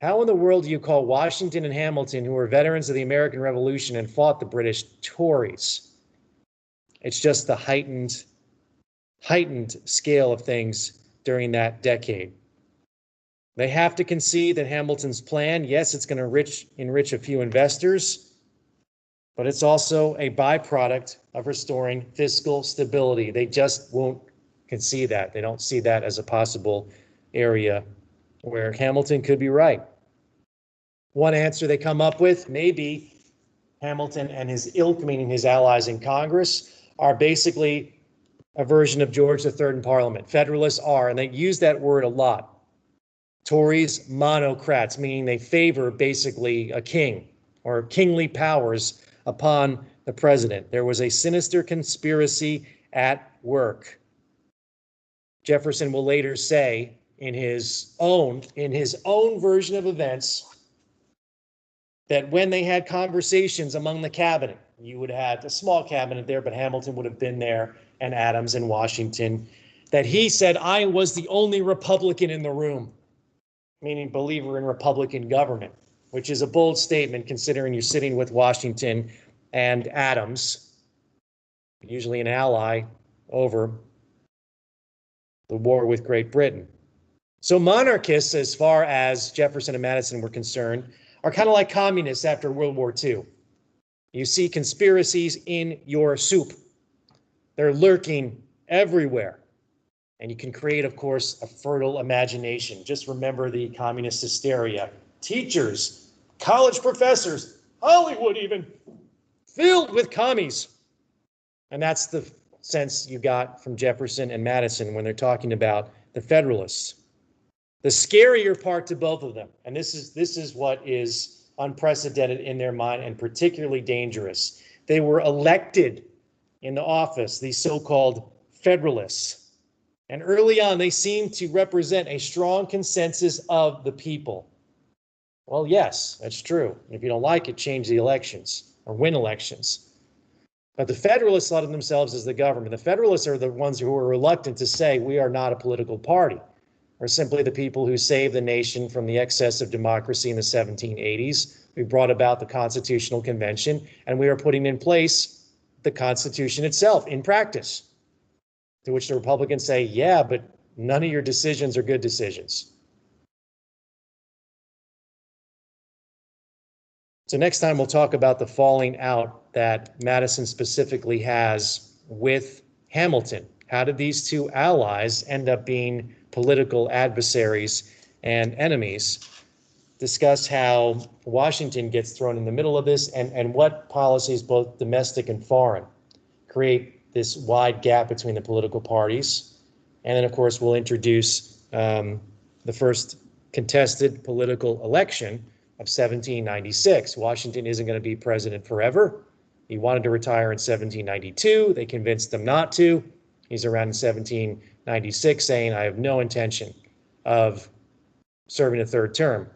How in the world do you call Washington and Hamilton, who were veterans of the American Revolution and fought the British, Tories? It's just the heightened scale of things during that decade. They have to concede that Hamilton's plan, yes, it's going to enrich a few investors, but it's also a byproduct of restoring fiscal stability. They just won't concede that. They don't see that as a possible area where Hamilton could be right. One answer they come up with, maybe Hamilton and his ilk, meaning his allies in Congress, are basically a version of George III in Parliament. Federalists are, and they use that word a lot. Tories, monocrats, meaning they favor basically a king or kingly powers upon the president. There was a sinister conspiracy at work. Jefferson will later say in his own version of events that when they had conversations among the cabinet, you would have a small cabinet there, but Hamilton would have been there, and Adams and Washington, that he said, I was the only Republican in the room, meaning believer in Republican government, which is a bold statement considering you're sitting with Washington and Adams, usually an ally over the war with Great Britain. So monarchists, as far as Jefferson and Madison were concerned, are kind of like communists after World War II. You see conspiracies in your soup. They're lurking everywhere. And you can create, of course, a fertile imagination. Just remember the communist hysteria. Teachers, college professors, Hollywood even, filled with commies. And that's the sense you got from Jefferson and Madison when they're talking about the Federalists. The scarier part to both of them, and this is what is unprecedented in their mind and particularly dangerous. They were elected in the office, these so-called Federalists. And early on, they seemed to represent a strong consensus of the people. Well, yes, that's true. If you don't like it, change the elections or win elections. But the Federalists thought of themselves as the government. The Federalists are the ones who were reluctant to say we are not a political party. We're simply the people who saved the nation from the excess of democracy in the 1780s. We brought about the Constitutional Convention, and we are putting in place the Constitution itself in practice. To which the Republicans say, yeah, but none of your decisions are good decisions. So next time we'll talk about the falling out that Madison specifically has with Hamilton. How did these two allies end up being political adversaries and enemies? Discuss how Washington gets thrown in the middle of this, and what policies, both domestic and foreign, create this wide gap between the political parties. And then, of course, we'll introduce the first contested political election of 1796. Washington isn't going to be president forever. He wanted to retire in 1792. They convinced him not to. He's around in 1796 saying, I have no intention of serving a third term.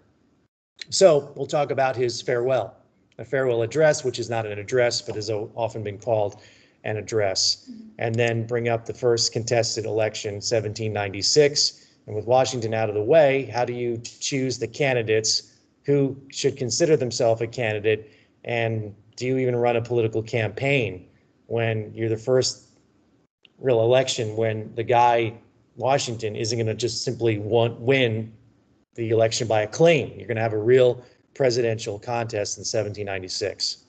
So we'll talk about his farewell, a farewell address, which is not an address, but has often been called an address, and then bring up the first contested election, 1796. And with Washington out of the way, how do you choose the candidates who should consider themselves a candidate? And do you even run a political campaign when you're the first real election, when the guy, Washington, isn't going to just simply win the election by acclaim? You're going to have a real presidential contest in 1796.